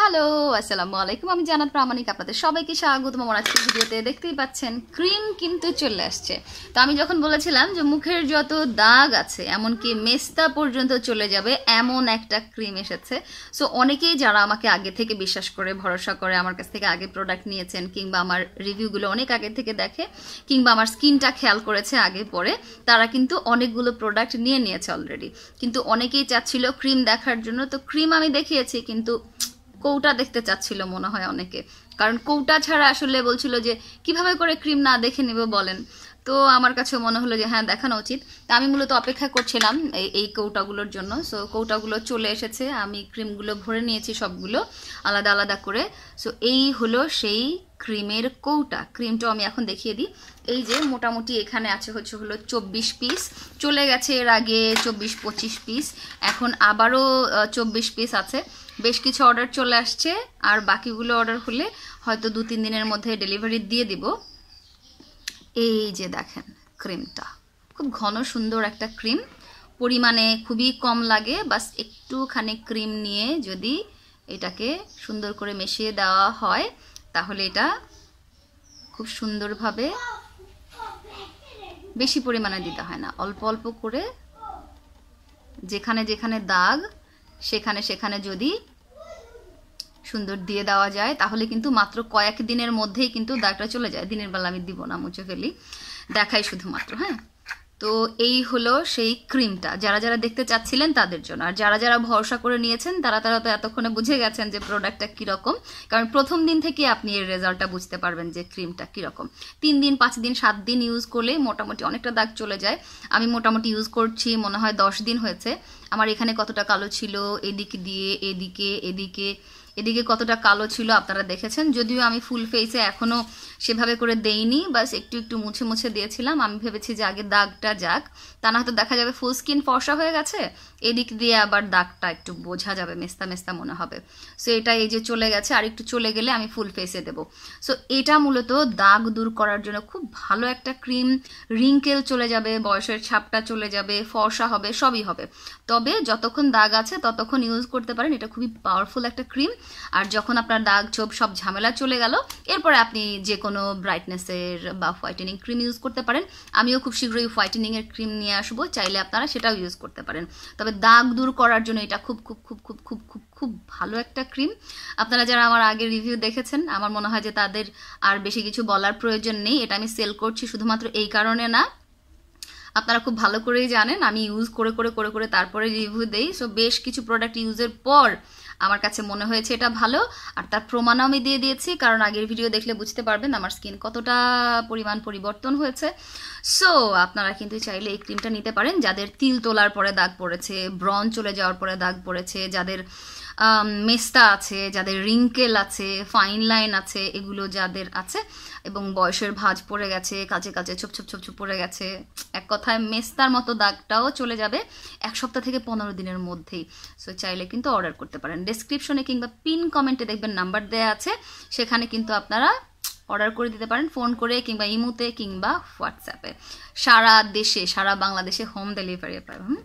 Hello আসসালামু আলাইকুম, আমি জান্নাত প্রামাণিক আপনাদের সবাইকে স্বাগতম আমার আজকের ভিডিওতে। দেখতেই পাচ্ছেন ক্রিম কিন্তু চলে আসছে। তো আমি যখন বলেছিলাম যে মুখের যত দাগ আছে এমনকি মেস্তা পর্যন্ত চলে যাবে এমন একটা ক্রিম এসেছে। সো অনেকেই যারা আমাকে আগে থেকে বিশ্বাস করে ভরসা করে আমার কাছ থেকে আগে প্রোডাক্ট নিয়েছেন কিংবা আমার রিভিউগুলো অনেক আগে থেকে দেখে কিংবা আমার স্কিনটা খেয়াল করেছে আগে পরে, তারা কিন্তু অনেকগুলো প্রোডাক্ট নিয়েছে অলরেডি। কিন্তু অনেকেই চাচ্ছিল ক্রিম দেখার জন্য, তো ক্রিম আমি দেখিয়েছি কিন্তু কৌটা দেখতে চাচ্ছিল মনে হয় অনেকে, কারণ কৌটা ছাড়া আসলে বলছিল যে কিভাবে করে ক্রিম না দেখে নেবে বলেন। তো আমার কাছে মনে হলো যে হ্যাঁ দেখানো উচিত। তা আমি মূলত অপেক্ষা করছিলাম এই কৌটাগুলোর জন্য। সো কৌটাগুলো চলে এসেছে, আমি ক্রিমগুলো ভরে নিয়েছি সবগুলো আলাদা আলাদা করে। সো এই হলো সেই ক্রিমের কৌটা। ক্রিমটাও আমি এখন দেখিয়ে দিই। এই যে মোটামুটি এখানে আছে হলো 24 পিস, চলে গেছে এর আগে 24-25 পিস, এখন আবারও 24 পিস আছে। বেশ কিছু অর্ডার চলে আসছে, আর বাকিগুলো অর্ডার হলে হয়তো 2-3 দিনের মধ্যে ডেলিভারি দিয়ে দিব। এই যে দেখেন ক্রিমটা খুব ঘন সুন্দর একটা ক্রিম, পরিমাণে খুবই কম লাগে। বাস একটুখানি ক্রিম নিয়ে যদি এটাকে সুন্দর করে মিশিয়ে দেওয়া হয় তাহলে এটা খুব সুন্দরভাবে, বেশি পরিমাণে দিতে হয় না, অল্প অল্প করে যেখানে যেখানে দাগ সেখানে সেখানে যদি সুন্দর দিয়ে দেওয়া যায় তাহলে কিন্তু মাত্র কয়েক দিনের মধ্যেই কিন্তু দাগটা চলে যায়। দিনের বেলা আমি দিব না, মুছে ফেলি, দেখাই শুধুমাত্র। হ্যাঁ, তো এই হলো সেই ক্রিমটা যারা যারা দেখতে চাচ্ছিলেন তাদের জন্য। আর যারা যারা ভরসা করে নিয়েছেন তারা তো এতক্ষণে বুঝে গেছেন যে প্রোডাক্টটা কীরকম, কারণ প্রথম দিন থেকে আপনি এর রেজাল্টটা বুঝতে পারবেন যে ক্রিমটা কীরকম। 3 দিন 5 দিন 7 দিন ইউজ করলেই মোটামুটি অনেকটা দাগ চলে যায়। আমি মোটামুটি ইউজ করছি মনে হয় 10 দিন হয়েছে। আমার এখানে কতটা কালো ছিল, এদিকে দিয়ে এদিকে এদিকে এদিকে কতটা কালো ছিল আপনারা দেখেছেন। যদিও আমি ফুল ফেসে এখনও সেভাবে করে দেইনি, বাস একটু একটু মুছে মুছে দিয়েছিলাম। আমি ভেবেছি যে আগে দাগটা যাক, তা না হয়তো দেখা যাবে ফুল স্কিন ফর্সা হয়ে গেছে, এদিক দিয়ে আবার দাগটা একটু বোঝা যাবে, মেস্তা মেস্তা মনে হবে। সো এটা এই যে চলে গেছে, আর একটু চলে গেলে আমি ফুল ফেসে দেব। সো এটা মূলত দাগ দূর করার জন্য খুব ভালো একটা ক্রিম। রিঙ্কেল চলে যাবে, বয়সের ছাপটা চলে যাবে, ফর্সা হবে, সবই হবে। তবে যতক্ষণ দাগ আছে ততক্ষণ ইউজ করতে পারেন, এটা খুবই পাওয়ারফুল একটা ক্রিম। আর যখন আপনার দাগ ছোপ সব ঝামেলা চলে গেল, এরপরে আপনি যে কোনো ব্রাইটনেসের বা হোয়াইটেনিং ক্রিম ইউজ করতে পারেন। আমিও খুব শীঘ্রই হোয়াইটেনিংয়ের ক্রিম নিয়ে আসবো, চাইলে আপনারা সেটাও ইউজ করতে পারেন। তবে দাগ দূর করার জন্য এটা খুব খুব খুব খুব খুব খুব খুব ভালো একটা ক্রিম। আপনারা যারা আমার আগের রিভিউ দেখেছেন, আমার মনে হয় যে তাদের আর বেশি কিছু বলার প্রয়োজন নেই। এটা আমি সেল করছি শুধুমাত্র এই কারণে না, আপনারা খুব ভালো করেই জানেন আমি ইউজ করে করে করে করে তারপরে রিভিউ দেই। সো বেশ কিছু প্রোডাক্ট ইউজের পর আমার কাছে মনে হয়েছে এটা ভালো, আর তার প্রমাণও আমি দিয়ে দিয়েছি, কারণ আগের ভিডিও দেখলে বুঝতে পারবেন আমার স্কিন কতটা পরিমাণ পরিবর্তন হয়েছে। সো আপনারা কিন্তু চাইলে এই ক্রিমটা নিতে পারেন যাদের তিল তোলার পরে দাগ পড়েছে, ব্রণ চলে যাওয়ার পরে দাগ পড়েছে, যাদের মেস্তা আছে, যাদের রিঙ্কেল আছে, ফাইন লাইন আছে, এগুলো যাদের আছে, এবং বয়সের ভাঁজ পড়ে গেছে, কাছে কাছে ছোপ ছোপ ছোপ ছোপ পড়ে গেছে, এক কথায় মেস্তার মতো দাগটাও চলে যাবে 1 সপ্তাহ থেকে 15 দিনের মধ্যেই। সো চাইলে কিন্তু অর্ডার করতে পারেন। ডেসক্রিপশনে কিংবা পিন কমেন্টে দেখবেন নাম্বার দেওয়া আছে, সেখানে কিন্তু আপনারা অর্ডার করে দিতে পারেন ফোন করে কিংবা ইমোতে কিংবা হোয়াটসঅ্যাপে। সারা দেশে, সারা বাংলাদেশে হোম ডেলিভারি পাবেন।